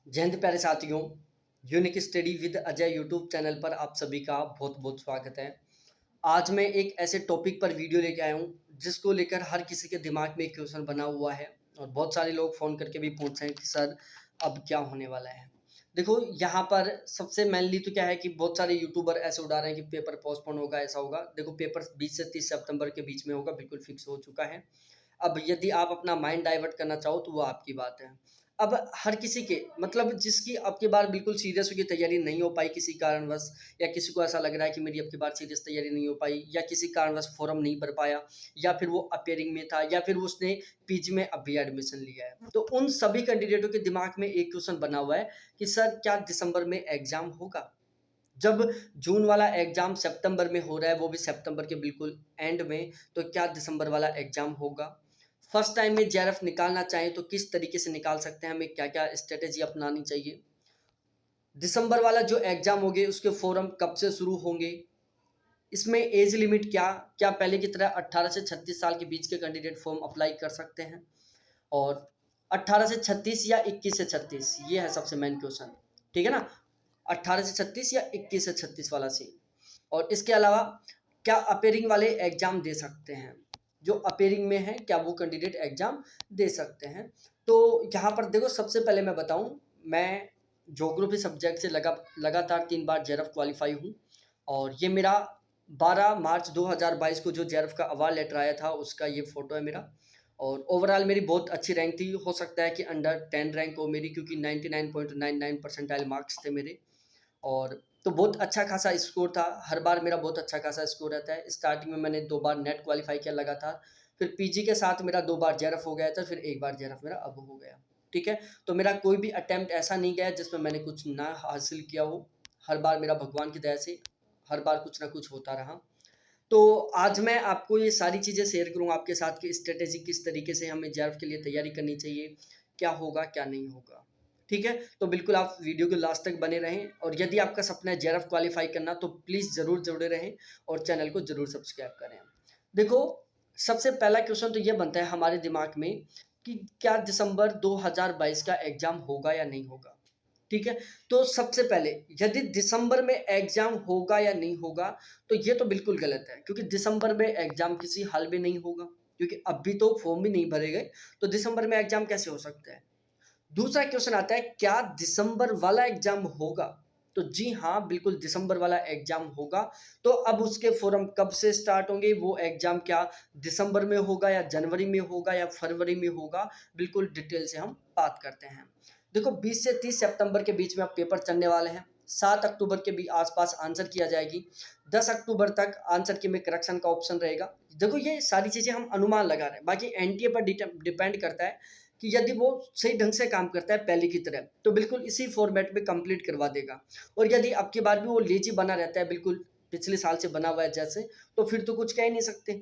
जय हिंद प्यारे साथियों। Unique study with Ajay YouTube channel पर आप सभी का बहुत बहुत स्वागत है। आज मैं एक ऐसे टॉपिक पर वीडियो लेके आया हूँ जिसको लेकर हर किसी के दिमाग में एक क्वेश्चन बना हुआ है और बहुत सारे लोग फ़ोन करके भी पूछ रहे हैं कि सर अब क्या होने वाला है। देखो यहाँ पर सबसे मेनली तो क्या है कि बहुत सारे यूट्यूबर ऐसे उड़ा रहे हैं कि पेपर पोस्टपोन होगा, ऐसा होगा। देखो पेपर 20 से 30 सितंबर के बीच में होगा, बिल्कुल फिक्स हो चुका है। अब यदि आप अपना माइंड डाइवर्ट करना चाहो तो वो आपकी बात है। अब हर किसी के मतलब जिसकी अब की बार बिल्कुल सीरियस होके तैयारी नहीं हो पाई किसी कारणवश, या किसी को ऐसा लग रहा है कि मेरी अब की बार सीरियस तैयारी नहीं हो पाई, या किसी कारणवश फॉर्म नहीं भर पाया, या फिर वो अपेयरिंग में था, या फिर उसने पीजी में अभी एडमिशन लिया है, तो उन सभी कैंडिडेटों के दिमाग में एक क्वेश्चन बना हुआ है कि सर क्या दिसंबर में एग्जाम होगा? जब जून वाला एग्जाम सितंबर में हो रहा है, वो भी सितंबर के बिल्कुल एंड में, तो क्या दिसंबर वाला एग्जाम होगा? फर्स्ट टाइम में जेआरएफ निकालना चाहें तो किस तरीके से निकाल सकते हैं, हमें क्या क्या स्ट्रेटेजी अपनानी चाहिए? दिसंबर वाला जो एग्जाम होंगे उसके फॉर्म कब से शुरू होंगे? इसमें एज लिमिट क्या क्या पहले की तरह 18 से 36 साल के बीच के कैंडिडेट फॉर्म अप्लाई कर सकते हैं? और 18 से 36 या 21 से 36, ये है सबसे मेन क्वेश्चन। ठीक है ना? 18 से 36 या 21 से 36 वाला सीन। और इसके अलावा क्या अपेयरिंग वाले एग्जाम दे सकते हैं? जो अपेयरिंग में है क्या वो कैंडिडेट एग्जाम दे सकते हैं? तो यहाँ पर देखो, सबसे पहले मैं बताऊं, मैं ज्योग्राफी सब्जेक्ट से लगातार 3 बार जेआरएफ क्वालिफाई हूँ। और ये मेरा 12 मार्च 2022 को जो जेआरएफ का अवार्ड लेटर आया था उसका ये फोटो है मेरा। और ओवरऑल मेरी बहुत अच्छी रैंक थी, हो सकता है कि अंडर 10 रैंक हो मेरी, क्योंकि 99.99 परसेंटाइल मार्क्स थे मेरे। और तो बहुत अच्छा खासा स्कोर था, हर बार मेरा बहुत अच्छा खासा स्कोर रहता है। स्टार्टिंग में मैंने 2 बार नेट क्वालिफाई किया लगातार, फिर पीजी के साथ मेरा 2 बार जेआरएफ हो गया था, फिर 1 बार जेआरएफ मेरा अब हो गया। ठीक है, तो मेरा कोई भी अटेम्प्ट ऐसा नहीं गया जिसमें मैंने कुछ ना हासिल किया हो। हर बार मेरा भगवान की दया से हर बार कुछ ना कुछ होता रहा। तो आज मैं आपको ये सारी चीज़ें शेयर करूँगा आपके साथ कि स्ट्रेटेजी किस तरीके से हमें जेआरएफ के लिए तैयारी करनी चाहिए, क्या होगा क्या नहीं होगा। ठीक है, तो बिल्कुल आप वीडियो के लास्ट तक बने रहें, और यदि आपका सपना है जेआरएफ क्वालिफाई करना तो प्लीज़ ज़रूर जुड़े रहें और चैनल को ज़रूर सब्सक्राइब करें। देखो, सबसे पहला क्वेश्चन तो ये बनता है हमारे दिमाग में कि क्या दिसंबर 2022 का एग्ज़ाम होगा या नहीं होगा? ठीक है, तो सबसे पहले यदि दिसंबर में एग्जाम होगा या नहीं होगा, तो ये तो बिल्कुल गलत है, क्योंकि दिसंबर में एग्जाम किसी हाल में नहीं होगा, क्योंकि अभी तो फॉर्म भी नहीं भरे गए, तो दिसंबर में एग्जाम कैसे हो सकता है? दूसरा क्वेश्चन आता है, क्या दिसंबर वाला एग्जाम होगा? तो जी हाँ, बिल्कुल दिसंबर वाला एग्जाम होगा। तो अब उसके फॉर्म कब से स्टार्ट होंगे, वो एग्जाम क्या दिसंबर में होगा या जनवरी में होगा या फरवरी में होगा, बिल्कुल डिटेल से हम बात करते हैं। देखो, 20 से 30 सितंबर के बीच में अब पेपर चलने वाले हैं। 7 अक्टूबर के भी आसपास आंसर किया जाएगी। 10 अक्टूबर तक आंसर के में करेक्शन का ऑप्शन रहेगा। देखो, ये सारी चीज़ें हम अनुमान लगा रहे हैं, बाकी एनटीए पर डिपेंड करता है कि यदि वो सही ढंग से काम करता है पहले की तरह, तो बिल्कुल इसी फॉर्मेट में कंप्लीट करवा देगा। और यदि अब की बार भी वो लेजी बना रहता है, बिल्कुल पिछले साल से बना हुआ है जैसे, तो फिर तो कुछ कह ही नहीं सकते।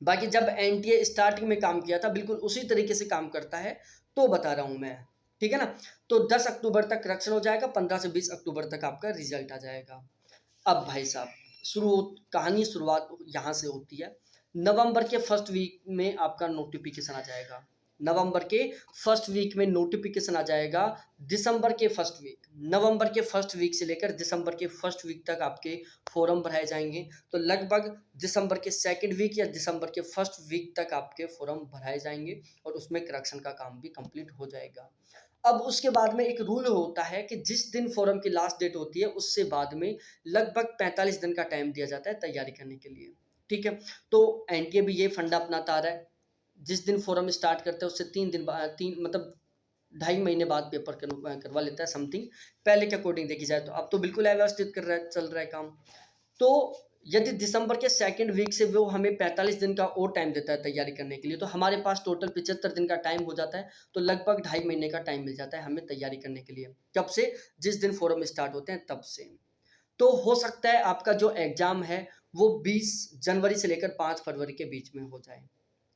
बाकी जब एनटीए स्टार्टिंग में काम किया था, बिल्कुल उसी तरीके से काम करता है, तो बता रहा हूँ मैं। ठीक है ना? तो 10 अक्टूबर तक करेक्शन हो जाएगा, 15 से 20 अक्टूबर तक आपका रिजल्ट आ जाएगा। अब भाई साहब, कहानी शुरुआत यहाँ से होती है। नवंबर के फर्स्ट वीक में आपका नोटिफिकेशन आ जाएगा। नवंबर के फर्स्ट वीक में नोटिफिकेशन आ जाएगा। दिसंबर के फर्स्ट वीक, नवंबर के फर्स्ट वीक से लेकर दिसंबर के फर्स्ट वीक तक आपके फॉर्म भराए जाएंगे। तो लगभग दिसंबर के सेकंड वीक या दिसंबर के फर्स्ट वीक तक आपके फॉर्म भराए जाएंगे और उसमें करेक्शन का काम भी कंप्लीट हो जाएगा। अब उसके बाद में एक रूल होता है कि जिस दिन फॉर्म की लास्ट डेट होती है उससे बाद में लगभग 45 दिन का टाइम दिया जाता है तैयारी करने के लिए। ठीक है, तो एनटीए भी ये फंडा अपनाता आ रहा है। जिस दिन फोरम स्टार्ट करते हैं उससे 3 दिन बाद, तीन मतलब 2.5 महीने बाद पेपर करवा लेता है समथिंग, पहले के अकॉर्डिंग देखी जाए तो। अब तो बिल्कुल अव्यवस्थित चल रहा है काम। तो यदि दिसंबर के सेकंड वीक से वो हमें 45 दिन का और टाइम देता है तैयारी करने के लिए, तो हमारे पास टोटल 75 दिन का टाइम हो जाता है। तो लगभग 2.5 महीने का टाइम मिल जाता है हमें तैयारी करने के लिए। कब से? जिस दिन फोरम स्टार्ट होते हैं तब से। तो हो सकता है आपका जो एग्जाम है वो 20 जनवरी से लेकर 5 फरवरी के बीच में हो जाए।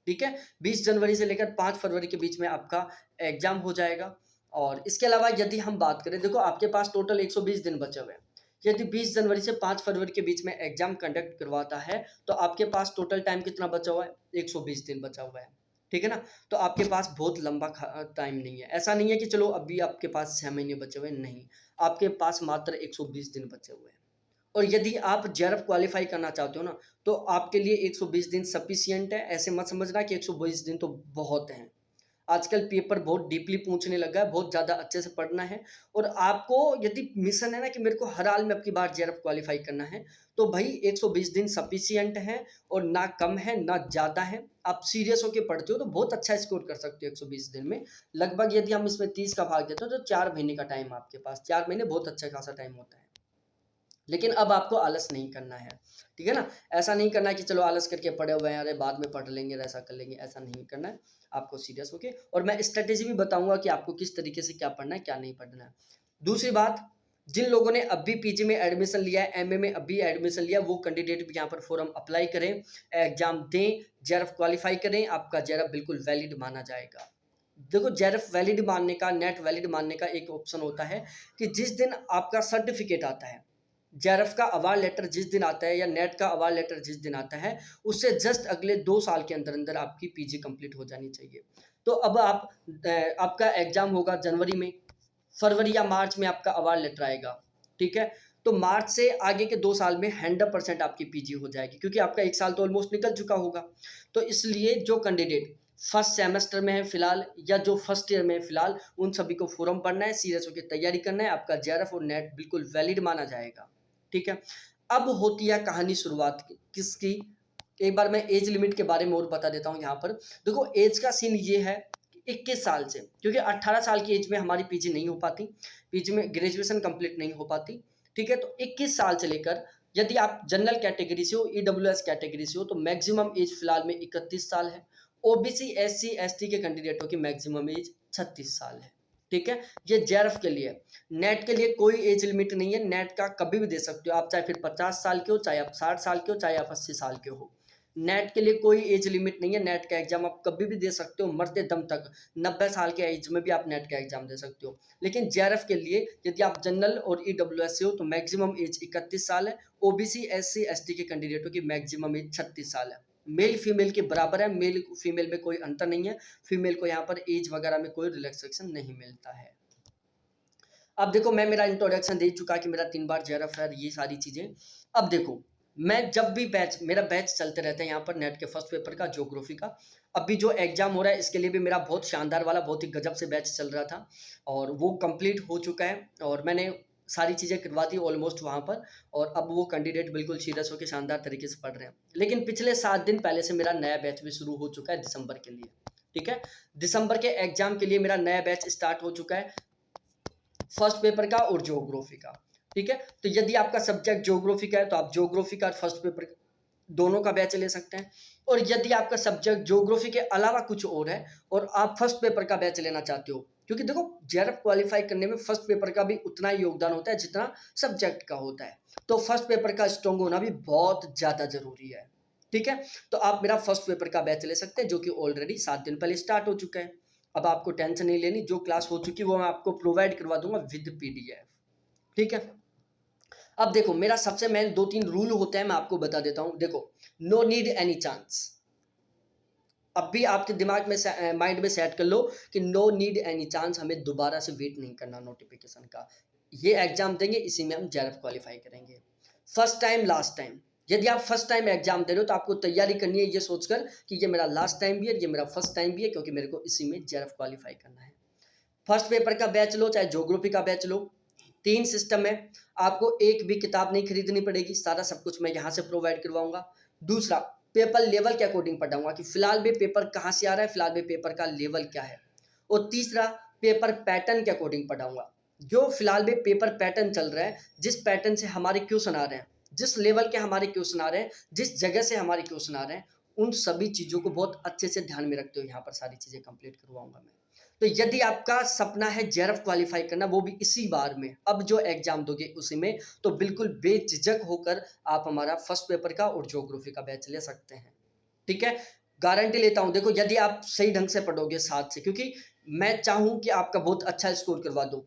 ठीक है, 20 जनवरी से लेकर 5 फरवरी के बीच में आपका एग्जाम हो जाएगा। और इसके अलावा यदि हम बात करें, देखो आपके पास टोटल 120 दिन बचे हुए हैं। यदि 20 जनवरी से 5 फरवरी के बीच में एग्जाम कंडक्ट करवाता है, तो आपके पास टोटल टाइम कितना बचा हुआ है? 120 दिन बचा हुआ है। ठीक है ना? तो आपके पास बहुत लंबा टाइम नहीं है। ऐसा नहीं है कि चलो अभी आपके पास 6 महीने बचे हुए हैं, नहीं। आपके पास मात्र 120 दिन बचे हुए हैं। और यदि आप जेआरएफ क्वालीफाई करना चाहते हो ना, तो आपके लिए 120 दिन सफिशिएंट है। ऐसे मत समझना कि 120 दिन तो बहुत हैं। आजकल पेपर बहुत डीपली पूछने लगा है, बहुत ज़्यादा अच्छे से पढ़ना है। और आपको यदि मिशन है ना कि मेरे को हर हाल में अब की बार जेआरएफ क्वालीफाई करना है, तो भाई 120 दिन सफिशिएंट है और ना कम है, ना ज़्यादा है। आप सीरियस होके पढ़ते हो तो बहुत अच्छा स्कोर कर सकते हो 120 दिन में। लगभग यदि हम इसमें 30 का भाग देते हो तो 4 महीने का टाइम आपके पास। 4 महीने बहुत अच्छा खासा टाइम होता है। लेकिन अब आपको आलस नहीं करना है, ठीक है ना? ऐसा नहीं करना है कि चलो आलस करके पड़े हुए हैं, अरे बाद में पढ़ लेंगे, ऐसा कर लेंगे, ऐसा नहीं करना है। आपको सीरियस होके, और मैं स्ट्रैटेजी भी बताऊँगा कि आपको किस तरीके से क्या पढ़ना है, क्या नहीं पढ़ना है। दूसरी बात, जिन लोगों ने अभी पीजी में एडमिशन लिया है, एमए में अभी एडमिशन लिया है, वो कैंडिडेट भी यहाँ पर फॉर्म अप्लाई करें, एग्ज़ाम दें, जेआरएफ क्वालीफाई करें, आपका जेआरएफ बिल्कुल वैलिड माना जाएगा। देखो, जेआरएफ वैलिड मानने का, नेट वैलिड मानने का एक ऑप्शन होता है कि जिस दिन आपका सर्टिफिकेट आता है, जेआरएफ का अवार्ड लेटर जिस दिन आता है या नेट का अवार्ड लेटर जिस दिन आता है, उससे जस्ट अगले 2 साल के अंदर-अंदर आपकी पीजी कंप्लीट हो जानी चाहिए। तो अब आपका एग्ज़ाम होगा जनवरी में, फरवरी या मार्च में आपका अवार्ड लेटर आएगा, ठीक है? तो मार्च से आगे के 2 साल में 100% आपकी पीजी हो जाएगी, क्योंकि आपका 1 साल तो ऑलमोस्ट निकल चुका होगा। तो इसलिए जो कैंडिडेट फर्स्ट सेमेस्टर में है फिलहाल, या जो फर्स्ट ईयर में है फिलहाल, उन सभी को फॉर्म भरना है, सीरियस होकर तैयारी करना है, आपका जेआरएफ और नेट बिल्कुल वैलिड माना जाएगा। ठीक है? अब होती है कहानी शुरुआत किसकी? एक बार मैं एज लिमिट के बारे में और बता देता हूँ यहाँ पर। देखो, एज का सीन ये है, 21 साल से, क्योंकि 18 साल की एज में हमारी पीजी नहीं हो पाती, पीजी में ग्रेजुएशन कंप्लीट नहीं हो पाती, ठीक है? तो 21 साल से लेकर, यदि आप जनरल कैटेगरी से हो, ईडब्ल्यूएस कैटेगरी से हो, तो मैक्सिमम एज फिलहाल में 31 साल है। ओबीसी, एससी, एसटी के कैंडिडेटों की मैक्सिमम एज 36 साल है, ठीक है? ये जेआरएफ के लिए। नेट के लिए कोई एज लिमिट नहीं है, नेट का कभी भी दे सकते हो आप, चाहे फिर 50 साल के हो, चाहे आप 60 साल के हो, चाहे आप 80 साल के हो। नेट के लिए कोई एज लिमिट नहीं है, नेट का एग्जाम आप कभी भी दे सकते हो, मरते दम तक। 90 साल के एज में भी आप नेट का एग्जाम दे सकते हो। लेकिन जेआरएफ के लिए यदि आप जनरल और ईडब्ल्यूएस से हो, तो मैक्सिमम एज 31 साल है। ओबीसी, एससी, एसटी के कैंडिडेटों की मैक्सिमम एज 36 साल है। मेल फीमेल के बराबर है, मेल फीमेल में कोई अंतर नहीं है। फीमेल को यहाँ पर एज वगैरह में कोई रिलैक्सेशन नहीं मिलता है। अब देखो, मैं मेरा इंट्रोडक्शन दे चुका कि मेरा 3 बार जेआरएफ है, ये सारी चीज़ें। अब देखो, मैं जब भी मेरा बैच चलते रहते हैं यहाँ पर नेट के फर्स्ट पेपर का, ज्योग्राफी का। अभी जो एग्जाम हो रहा है, इसके लिए भी मेरा बहुत शानदार वाला, बहुत ही गजब से बैच चल रहा था, और वो कंप्लीट हो चुका है, और मैंने सारी चीज़ें करवा दी ऑलमोस्ट वहाँ पर। और अब वो कैंडिडेट बिल्कुल सीरियस होकर शानदार तरीके से पढ़ रहे हैं। लेकिन पिछले 7 दिन पहले से मेरा नया बैच भी शुरू हो चुका है दिसंबर के लिए, ठीक है? दिसंबर के एग्जाम के लिए मेरा नया बैच स्टार्ट हो चुका है, फर्स्ट पेपर का और ज्योग्राफी का, ठीक है? तो यदि आपका सब्जेक्ट ज्योग्राफी का है, तो आप ज्योग्राफी का और फर्स्ट पेपर दोनों का बैच ले सकते हैं। और यदि आपका सब्जेक्ट ज्योग्राफी के अलावा कुछ और है और आप फर्स्ट पेपर का बैच लेना चाहते हो, क्योंकि देखो, जेआरएफ क्वालीफाई करने में फर्स्ट पेपर का भी उतना ही योगदान होता है जितना सब्जेक्ट का होता है। तो फर्स्ट पेपर का स्ट्रॉन्ग होना भी बहुत ज़्यादा ज़रूरी है, ठीक है? तो आप मेरा फर्स्ट पेपर का बैच ले सकते हैं, जो कि ऑलरेडी 7 दिन पहले स्टार्ट हो चुका है। अब आपको टेंशन नहीं लेनी, जो क्लास हो चुकी है वो मैं आपको प्रोवाइड करवा दूंगा विद पीडीएफ, ठीक है? अब देखो, मेरा सबसे मेन 2-3 रूल होते हैं, मैं आपको बता देता हूं। देखो, नो नीड एनी चांस। अब भी आपके दिमाग में माइंड में सेट कर लो कि नो नीड एनी चांस, हमें दोबारा से वेट नहीं करना नोटिफिकेशन का। ये एग्जाम देंगे, इसी में हम जेआरएफ क्वालीफाई करेंगे। First time last time. यदि आप फर्स्ट टाइम एग्जाम दे रहे हो, तो आपको तैयारी करनी है ये सोचकर कि ये मेरा लास्ट टाइम भी है, ये मेरा फर्स्ट टाइम भी है, क्योंकि मेरे को इसी में जेआरएफ क्वालीफाई करना है। फर्स्ट पेपर का बैच लो, चाहे ज्योग्राफी का बैच लो, 3 सिस्टम है। आपको एक भी किताब नहीं खरीदनी पड़ेगी, सारा सब कुछ मैं यहाँ से प्रोवाइड करवाऊंगा। दूसरा, पेपर लेवल के अकॉर्डिंग पढ़ाऊंगा कि फिलहाल में पेपर कहाँ से आ रहा है, फिलहाल में पेपर का लेवल क्या है। और तीसरा, पेपर पैटर्न के अकॉर्डिंग पढ़ाऊंगा। जो फिलहाल में पेपर पैटर्न चल रहा है, जिस पैटर्न से हमारे क्वेश्चन आ रहे हैं, जिस लेवल के हमारे क्वेश्चन आ रहे हैं, जिस जगह से हमारे क्वेश्चन आ रहे हैं, उन सभी चीज़ों को बहुत अच्छे से ध्यान में रखते हुए यहाँ पर सारी चीज़ें कंप्लीट करवाऊंगा मैं। तो यदि आपका सपना है जेआरएफ क्वालीफाई करना, वो भी इसी बार में, अब जो एग्जाम दोगे उसी में, तो बिल्कुल बेझिझक होकर आप हमारा फर्स्ट पेपर का और ज्योग्राफी का बैच ले सकते हैं, ठीक है? गारंटी लेता हूं। देखो, यदि आप सही ढंग से पढ़ोगे साथ से, क्योंकि मैं चाहूं कि आपका बहुत अच्छा स्कोर करवा दूं,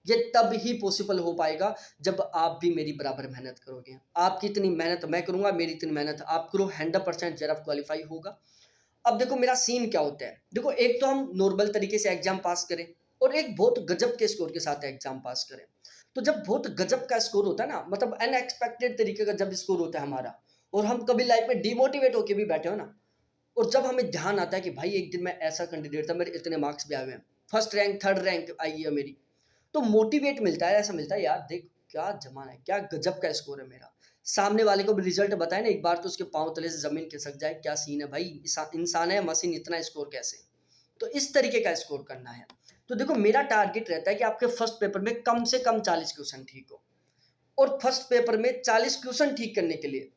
ये तब ही पॉसिबल हो पाएगा जब आप भी मेरी बराबर मेहनत करोगे। आपकी इतनी मेहनत मैं करूंगा, मेरी इतनी मेहनत आप करो, 100% जेआरएफ क्वालीफाई होगा। अब देखो मेरा सीन क्या होता है, देखो एक तो हम नॉर्मल तरीके से एग्जाम पास करें और एक बहुत गजब के स्कोर के साथ एग्जाम पास करें। तो जब बहुत गजब का स्कोर होता है ना, मतलब अनएक्सपेक्टेड तरीके का जब स्कोर होता है हमारा, और हम कभी लाइफ में डिमोटिवेट होके भी बैठे हो ना, और जब हमें ध्यान आता है कि भाई एक दिन मैं ऐसा कैंडिडेट था, मेरे इतने मार्क्स भी आए हुए हैं, फर्स्ट रैंक थर्ड रैंक आई है मेरी, तो मोटिवेट मिलता है, ऐसा मिलता है यार देख क्या जमाना है, क्या गजब का स्कोर है मेरा। सामने वाले को भी रिजल्ट बताए ना एक बार, तो उसके पांव तले से जमीन खिसक जाए, क्या सीन है भाई, इंसान है मशीन, इतना स्कोर कैसे। तो इस तरीके का स्कोर करना है। तो देखो मेरा टारगेट रहता है कि आपके फर्स्ट पेपर में कम से कम 40 क्वेश्चन ठीक हो, और फर्स्ट पेपर में 40 क्वेश्चन ठीक करने के लिए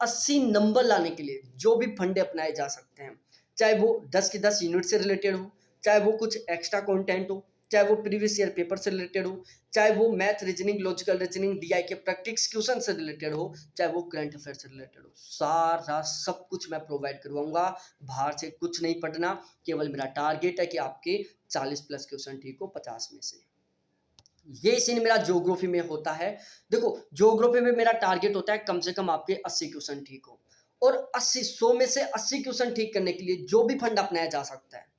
80 नंबर लाने के लिए जो भी फंडे अपनाए जा सकते हैं, चाहे वो 10 की 10 यूनिट से रिलेटेड हो, चाहे वो कुछ एक्स्ट्रा कंटेंट हो, चाहे वो प्रीवियस ईयर पेपर से रिलेटेड हो, चाहे वो math reasoning logical reasoning DI के प्रैक्टिस क्वेश्चन से रिलेटेड हो, चाहे वो करंट अफेयर से रिलेटेड हो, सारा सब कुछ मैं प्रोवाइड करवाऊंगा। बाहर से कुछ नहीं पढ़ना, केवल मेरा टारगेट है कि आपके 40 प्लस क्वेश्चन ठीक हो 50 में से। ये सीन मेरा ज्योग्राफी में होता है। देखो ज्योग्राफी में मेरा टारगेट होता है कम से कम आपके 80 क्वेश्चन ठीक हो, और 80 100 में से 80 क्वेश्चन ठीक करने के लिए जो भी फंड अपनाया जा सकता है।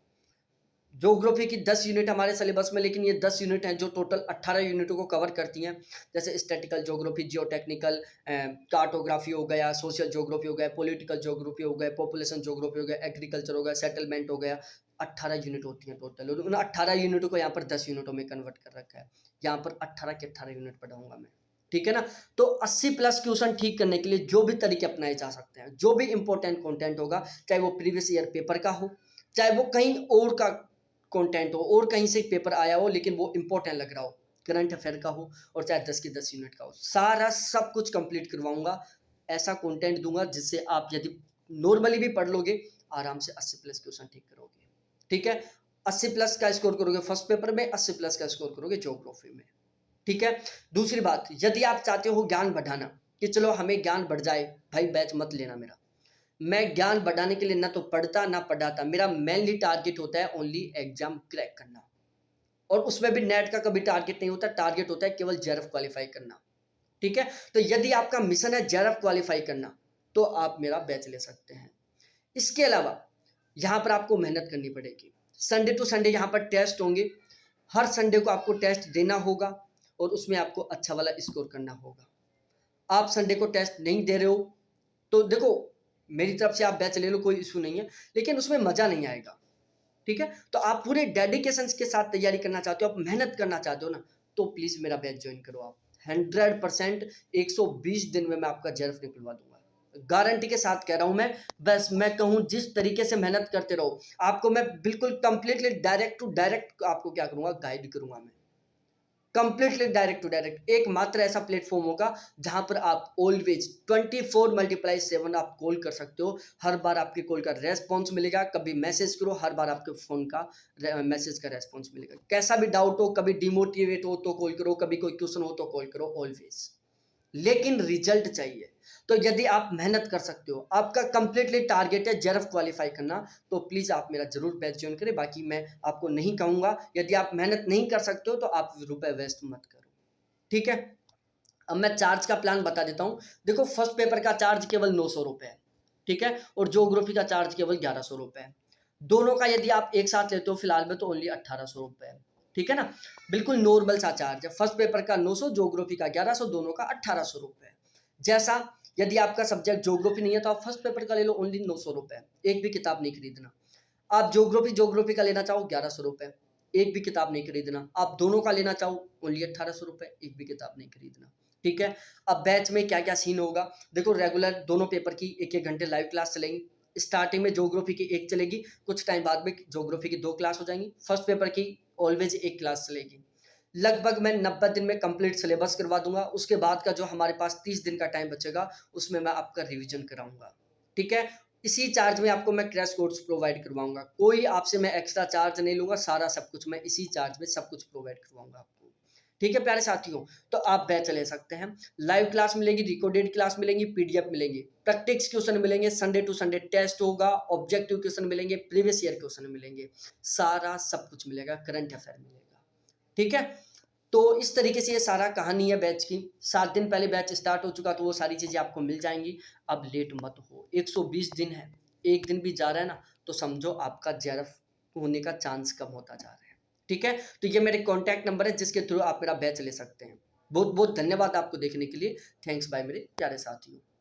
ज्योग्राफी की 10 यूनिट हमारे सिलेबस में, लेकिन ये 10 यूनिट हैं जो टोटल 18 यूनिटों को कवर करती हैं, जैसे स्टैटिकल ज्योग्राफी, जियोटेक्निकल, कार्टोग्राफी हो गया, सोशल ज्योग्राफी हो गया, पॉलिटिकल ज्योग्राफी हो गया, पॉपुलेशन ज्योग्राफी हो गया, एग्रीकल्चर हो गया, सेटलमेंट हो गया। 18 यूनिट होती हैं टोटल, और उन 18 यूनिटों को यहाँ पर 10 यूनिटों में कन्वर्ट कर रखा है। यहाँ पर 18 के 18 यूनिट पढ़ाऊंगा मैं, ठीक है ना। तो 80 प्लस क्वेश्चन ठीक करने के लिए जो भी तरीके अपनाए जा सकते हैं, जो भी इंपॉर्टेंट कंटेंट होगा, चाहे वो प्रीवियस ईयर पेपर का हो, चाहे वो कहीं और का कंटेंट हो और कहीं से पेपर आया हो लेकिन वो इंपॉर्टेंट लग रहा हो, करंट अफेयर का हो, और चाहे 10 की 10 यूनिट का हो, सारा सब कुछ कंप्लीट करवाऊंगा। ऐसा कंटेंट दूंगा जिससे आप यदि नॉर्मली भी पढ़ लोगे, आराम से 80 प्लस क्वेश्चन ठीक करोगे, ठीक है। 80 प्लस का स्कोर करोगे फर्स्ट पेपर में, 80 प्लस का स्कोर करोगे ज्योग्राफी में, ठीक है। दूसरी बात, यदि आप चाहते हो ज्ञान बढ़ाना कि चलो हमें ज्ञान बढ़ जाए, भाई बैच मत लेना मेरा। मैं ज्ञान बढ़ाने के लिए ना तो पढ़ता ना पढ़ाता, मेरा मेनली टारगेट होता है ओनली एग्जाम क्रैक करना, और उसमें भी नेट का कभी टारगेट नहीं होता, टारगेट होता है केवल जेआरएफ क्वालिफाई करना, ठीक है। तो यदि आपका मिशन है जेआरएफ क्वालिफाई करना, तो आप मेरा बैच ले सकते हैं। इसके अलावा यहाँ पर आपको मेहनत करनी पड़ेगी, संडे टू संडे यहाँ पर टेस्ट होंगे, हर संडे को आपको टेस्ट देना होगा, और उसमें आपको अच्छा वाला स्कोर करना होगा। आप संडे को टेस्ट नहीं दे रहे हो तो देखो मेरी तरफ से आप बैच ले लो, कोई इशू नहीं है, लेकिन उसमें मजा नहीं आएगा, ठीक है। तो आप पूरे डेडिकेशन के साथ तैयारी करना चाहते हो, आप मेहनत करना चाहते हो ना, तो प्लीज मेरा बैच ज्वाइन करो आप। 100% 120 दिन में मैं आपका जेआरएफ निकलवा दूंगा, गारंटी के साथ कह रहा हूं मैं। बस मैं कहूं जिस तरीके से मेहनत करते रहो, आपको मैं बिल्कुल कंप्लीटली डायरेक्ट टू डायरेक्ट आपको क्या करूंगा, गाइड करूंगा मैं, कंप्लीटली डायरेक्ट टू डायरेक्ट। एकमात्र ऐसा प्लेटफॉर्म होगा जहां पर आप ऑलवेज 24x7 आप कॉल कर सकते हो, हर बार आपकी कॉल का रेस्पॉन्स मिलेगा, कभी मैसेज करो हर बार आपके फोन का मैसेज का रेस्पॉन्स मिलेगा। कैसा भी डाउट हो, कभी डिमोटिवेट हो तो कॉल करो, कभी कोई क्वेश्चन हो तो कॉल करो, ऑलवेज, लेकिन रिजल्ट चाहिए। तो यदि आप मेहनत कर सकते हो, आपका कंप्लीटली टारगेट है जेआरएफ क्वालिफाई करना, तो प्लीज आप मेरा जरूर बैच ज्वाइन करें। बाकी मैं आपको नहीं कहूंगा, यदि आप मेहनत नहीं कर सकते हो तो आप रुपए वेस्ट मत करो, ठीक है। अब मैं चार्ज का प्लान बता देता हूँ। देखो फर्स्ट पेपर का चार्ज केवल 900 रुपए है, ठीक है, और ज्योग्राफी का चार्ज केवल 1100 रुपए है। दोनों का यदि आप एक साथ लेते हो फिलहाल में तो ओनली 1800 रुपए है, ठीक है ना। बिल्कुल नॉर्मल सा चार्ज है, फर्स्ट पेपर का 900, ज्योग्राफी का 1100, दोनों का 1800 रुपए। जैसा यदि आपका सब्जेक्ट ज्योग्राफी नहीं है तो आप फर्स्ट पेपर का ले लो ओनली 900 रुपए, एक भी किताब नहीं खरीदना। आप ज्योग्राफी का लेना चाहो 1100 रुपए, एक भी किताब नहीं खरीदना। आप दोनों का लेना चाहो ओनली 1800 रुपए, एक भी किताब नहीं खरीदना, ठीक है। अब बैच में क्या क्या सीन होगा, देखो रेगुलर दोनों पेपर की एक एक घंटे लाइव क्लास चलेंगी। स्टार्टिंग में ज्योग्राफी की एक चलेगी, कुछ टाइम बाद में ज्योग्राफी की 2 क्लास हो जाएंगी, फर्स्ट पेपर की ऑलवेज एक क्लास चलेगी। लगभग मैं 90 दिन में कंप्लीट सिलेबस करवा दूंगा। उसके बाद का जो हमारे पास 30 दिन का टाइम बचेगा उसमें मैं आपका रिवीजन कराऊंगा, ठीक है। इसी चार्ज में आपको मैं क्रैश कोर्स प्रोवाइड करवाऊंगा, कोई आपसे मैं एक्स्ट्रा चार्ज नहीं लूंगा, सारा सब कुछ मैं इसी चार्ज में सब कुछ प्रोवाइड करवाऊंगा आपको, ठीक है प्यारे साथियों। तो आप बैच ले सकते हैं, लाइव क्लास मिलेगी, रिकॉर्डेड क्लास मिलेंगी, पीडीएफ मिलेंगी, प्रैक्टिस क्वेश्चन मिलेंगे, संडे टू संडे टेस्ट होगा, ऑब्जेक्टिव क्वेश्चन मिलेंगे, प्रीवियस ईयर क्वेश्चन मिलेंगे, सारा सब कुछ मिलेगा, करंट अफेयर मिलेगा, ठीक है। तो इस तरीके से ये सारा कहानी है बैच की। 7 दिन पहले बैच स्टार्ट हो चुका, तो वो सारी चीजें आपको मिल जाएंगी। अब लेट मत हो, 120 दिन है, एक दिन भी जा रहा है ना, तो समझो आपका जेआरएफ होने का चांस कम होता जा रहा है। ठीक है? तो ये मेरे कॉन्टैक्ट नंबर है जिसके थ्रू आप मेरा बैच ले सकते हैं। बहुत-बहुत धन्यवाद आपको देखने के लिए। थैंक्स बाय मेरे प्यारे साथियों।